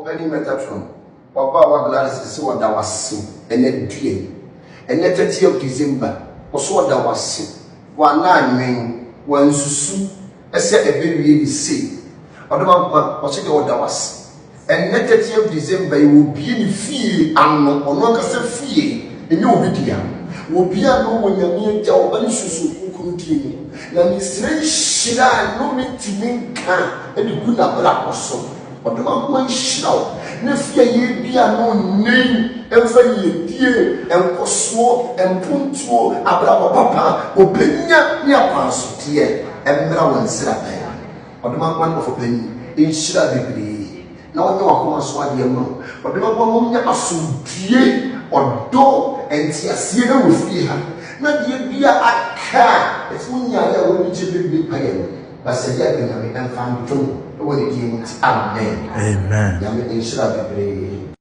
Any Metatron, Papa, what Gladys is what that was seen, and then dream. And let 30th of December, was what that was seen. 19 when Susu, I said a baby is sick. Other one was what that was. And let 30th of December, you will be in fear and no one can say fear in your video. Will be a no when you're near Joe and Susu who continue. Now, Miss Ray Shira, no meat to me can, and the good black or so. But the man shout, Nefia ye be a no name, and for ye dear, and Cosmo, and Punto, Abraham Papa, Openia, near Pass, dear, and Brown Serape. But the man one for penny, in Shira degree. Now no one swat your mouth, but the man won't assume dear or dog, and see a seer with fear. Not ye be a car, it's when you are going to be paying, but say, and find you. Amen. Amen. Yami inshallah be